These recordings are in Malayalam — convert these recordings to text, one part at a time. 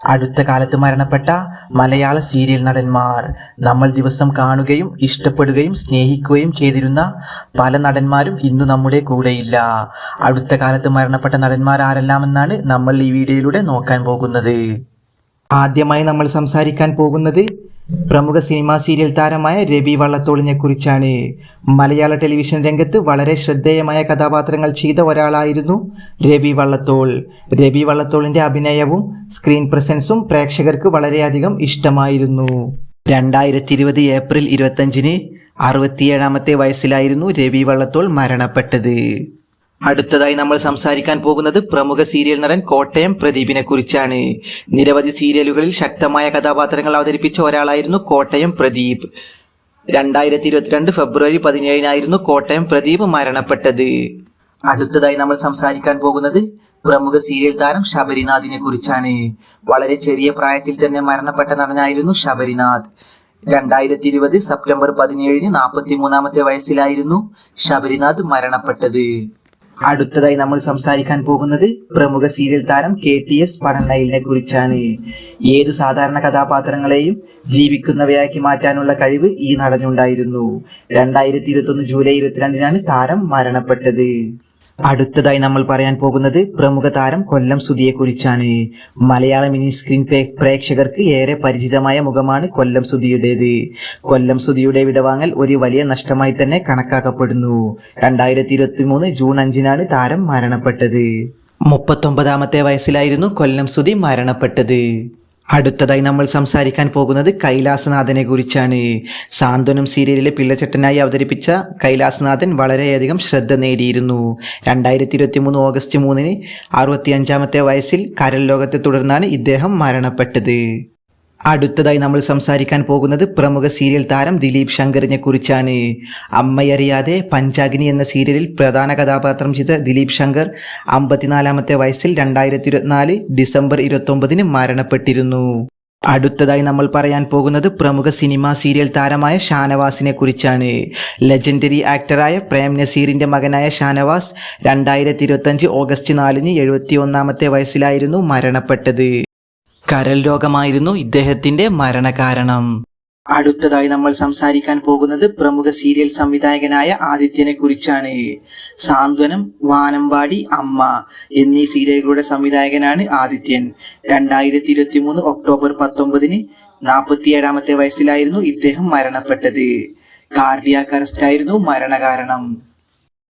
അടുത്ത കാലത്ത് മരണപ്പെട്ട മലയാള സീരിയൽ നടന്മാർ. നമ്മൾ ദിവസം കാണുകയും ഇഷ്ടപ്പെടുകയും സ്നേഹിക്കുകയും ചെയ്തിരുന്ന പല നടന്മാരും ഇന്നു നമ്മുടെ കൂടെയില്ല. അടുത്ത കാലത്ത് മരണപ്പെട്ട നടന്മാർ ആരെല്ലാമെന്നാണ് നമ്മൾ ഈ വീഡിയോയിലൂടെ നോക്കാൻ പോകുന്നത്. ആദ്യമായി നമ്മൾ സംസാരിക്കാൻ പോകുന്നത് പ്രമുഖ സിനിമാ സീരിയൽ താരമായ രവി വള്ളത്തോളിനെ കുറിച്ചാണ്. മലയാള ടെലിവിഷൻ രംഗത്ത് വളരെ ശ്രദ്ധേയമായ കഥാപാത്രങ്ങൾ ചെയ്ത ഒരാളായിരുന്നു രവി വള്ളത്തോൾ. രവി വള്ളത്തോളിൻ്റെ അഭിനയവും സ്ക്രീൻ പ്രസൻസും പ്രേക്ഷകർക്ക് വളരെയധികം ഇഷ്ടമായിരുന്നു. 2020 ഏപ്രിൽ 25-ന് 67-ാമത്തെ വയസ്സിലായിരുന്നു രവി വള്ളത്തോൾ മരണപ്പെട്ടത്. അടുത്തതായി നമ്മൾ സംസാരിക്കാൻ പോകുന്നത് പ്രമുഖ സീരിയൽ നടൻ കോട്ടയം പ്രദീപിനെ കുറിച്ചാണ്. നിരവധി സീരിയലുകളിൽ ശക്തമായ കഥാപാത്രങ്ങൾ അവതരിപ്പിച്ച ഒരാളായിരുന്നു കോട്ടയം പ്രദീപ്. 2022 ഫെബ്രുവരി 17-നായിരുന്നു കോട്ടയം പ്രദീപ് മരണപ്പെട്ടത്. അടുത്തതായി നമ്മൾ സംസാരിക്കാൻ പോകുന്നത് പ്രമുഖ സീരിയൽ താരം ശബരിനാഥിനെ കുറിച്ചാണ്. വളരെ ചെറിയ പ്രായത്തിൽ തന്നെ മരണപ്പെട്ട നടനായിരുന്നു ശബരിനാഥ്. 2020 സെപ്റ്റംബർ 17-ന് 43-ാമത്തെ വയസ്സിലായിരുന്നു ശബരിനാഥ് മരണപ്പെട്ടത്. അടുത്തതായി നമ്മൾ സംസാരിക്കാൻ പോകുന്നത് പ്രമുഖ സീരിയൽ താരം KTS പടന്നയിലിനെ കുറിച്ചാണ്. ഏതു സാധാരണ കഥാപാത്രങ്ങളെയും ജീവിക്കുന്നവയാക്കി മാറ്റാനുള്ള കഴിവ് ഈ നടനുണ്ടായിരുന്നു. 2021 ജൂലൈ 22-നാണ് താരം മരണപ്പെട്ടത്. അടുത്തതായി നമ്മൾ പറയാൻ പോകുന്നത് പ്രമുഖ താരം കൊല്ലം സുധിയെ കുറിച്ചാണ്. മലയാള മിനി സ്ക്രീൻ പ്രേക്ഷകർക്ക് ഏറെ പരിചിതമായ മുഖമാണ് കൊല്ലം സുധിയുടേത്. കൊല്ലം സുധിയുടെ വിടവാങ്ങൽ ഒരു വലിയ നഷ്ടമായി തന്നെ കണക്കാക്കപ്പെടുന്നു. 2023 ജൂൺ 5-നാണ് താരം മരണപ്പെട്ടത്. 39-ാമത്തെ വയസ്സിലായിരുന്നു കൊല്ലം സുധി മരണപ്പെട്ടത്. അടുത്തതായി നമ്മൾ സംസാരിക്കാൻ പോകുന്നത് കൈലാസനാഥനെ കുറിച്ചാണ്. സാന്ത്വനം സീരിയലിലെ പിള്ളച്ചട്ടനായി അവതരിപ്പിച്ച കൈലാസനാഥൻ വളരെയധികം ശ്രദ്ധ നേടിയിരുന്നു. 2023 ഓഗസ്റ്റ് 3-ന് 65-ാമത്തെ വയസ്സിൽ കരൽ രോഗത്തെ തുടർന്നാണ് ഇദ്ദേഹം മരണപ്പെട്ടത്. അടുത്തതായി നമ്മൾ സംസാരിക്കാൻ പോകുന്നത് പ്രമുഖ സീരിയൽ താരം ദിലീപ് ശങ്കറിനെ കുറിച്ചാണ്. അമ്മയറിയാതെ പഞ്ചാഗ്നി എന്ന സീരിയലിൽ പ്രധാന കഥാപാത്രം ചെയ്ത ദിലീപ് ശങ്കർ 54-ാമത്തെ വയസ്സിൽ 2024 ഡിസംബർ 29-ന് മരണപ്പെട്ടിരുന്നു. അടുത്തതായി നമ്മൾ പറയാൻ പോകുന്നത് പ്രമുഖ സിനിമാ സീരിയൽ താരമായ ഷാനവാസിനെ കുറിച്ചാണ്. ലെജൻഡറി ആക്ടറായ പ്രേം നസീറിൻ്റെ മകനായ ഷാനവാസ് 2025 ഓഗസ്റ്റ് 4-ന് 71-ാമത്തെ വയസ്സിലായിരുന്നു മരണപ്പെട്ടത്. കരൽ രോഗമായിരുന്നു ഇദ്ദേഹത്തിൻ്റെ മരണകാരണം. അടുത്തതായി നമ്മൾ സംസാരിക്കാൻ പോകുന്നത് പ്രമുഖ സീരിയൽ സംവിധായകനായ ആദിത്യനെ കുറിച്ചാണ്. സാന്ത്വനം, വാനമ്പാടി, അമ്മ എന്നീ സീരിയലുകളുടെ സംവിധായകനാണ് ആദിത്യൻ. 2023 ഒക്ടോബർ 19-ന് 47-ാമത്തെ വയസ്സിലായിരുന്നു ഇദ്ദേഹം മരണപ്പെട്ടത്. കാർഡിയാക് അറസ്റ്റ് ആയിരുന്നു മരണകാരണം.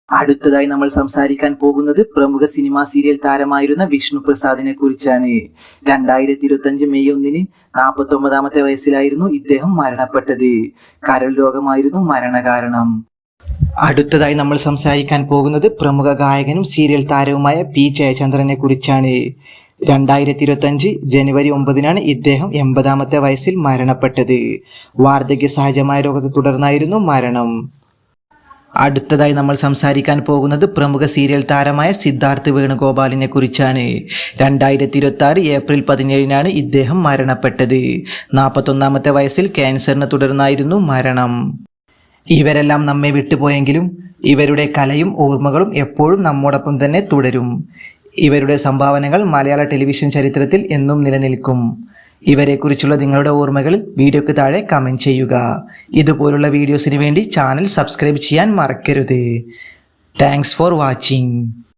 അടുത്തതായി നമ്മൾ സംസാരിക്കാൻ പോകുന്നത് പ്രമുഖ സിനിമാ സീരിയൽ താരമായിരുന്ന വിഷ്ണു പ്രസാദിനെ കുറിച്ചാണ്. 2025 മെയ് 1-ന് 49-ാമത്തെ വയസ്സിലായിരുന്നു ഇദ്ദേഹം മരണപ്പെട്ടത്. കരൾ രോഗമായിരുന്നു മരണകാരണം. അടുത്തതായി നമ്മൾ സംസാരിക്കാൻ പോകുന്നത് പ്രമുഖ ഗായകനും സീരിയൽ താരവുമായ P ജയചന്ദ്രനെ കുറിച്ചാണ്. 2025 ജനുവരി 9-നാണ് ഇദ്ദേഹം 80-ാമത്തെ വയസ്സിൽ മരണപ്പെട്ടത്. വാർദ്ധക്യ സഹജമായ രോഗത്തെ തുടർന്നായിരുന്നു മരണം. അടുത്തതായി നമ്മൾ സംസാരിക്കാൻ പോകുന്നത് പ്രമുഖ സീരിയൽ താരമായ സിദ്ധാർത്ഥ് വേണുഗോപാലിനെ കുറിച്ചാണ്. 2026 ഏപ്രിൽ 17-നാണ് ഇദ്ദേഹം മരണപ്പെട്ടത്. 41-ാമത്തെ വയസ്സിൽ ക്യാൻസറിനെ തുടർന്നായിരുന്നു മരണം. ഇവരെല്ലാം നമ്മെ വിട്ടുപോയെങ്കിലും ഇവരുടെ കലയും ഓർമ്മകളും എപ്പോഴും നമ്മോടൊപ്പം തന്നെ തുടരും. ഇവരുടെ സംഭാവനകൾ മലയാള ടെലിവിഷൻ ചരിത്രത്തിൽ എന്നും നിലനിൽക്കും. ഇവരെക്കുറിച്ചുള്ള നിങ്ങളുടെ ഓർമ്മകൾ വീഡിയോക്ക് താഴെ കമൻറ്റ് ചെയ്യുക. ഇതുപോലുള്ള വീഡിയോസിന് വേണ്ടി ചാനൽ സബ്സ്ക്രൈബ് ചെയ്യാൻ മറക്കരുത്. Thanks for watching.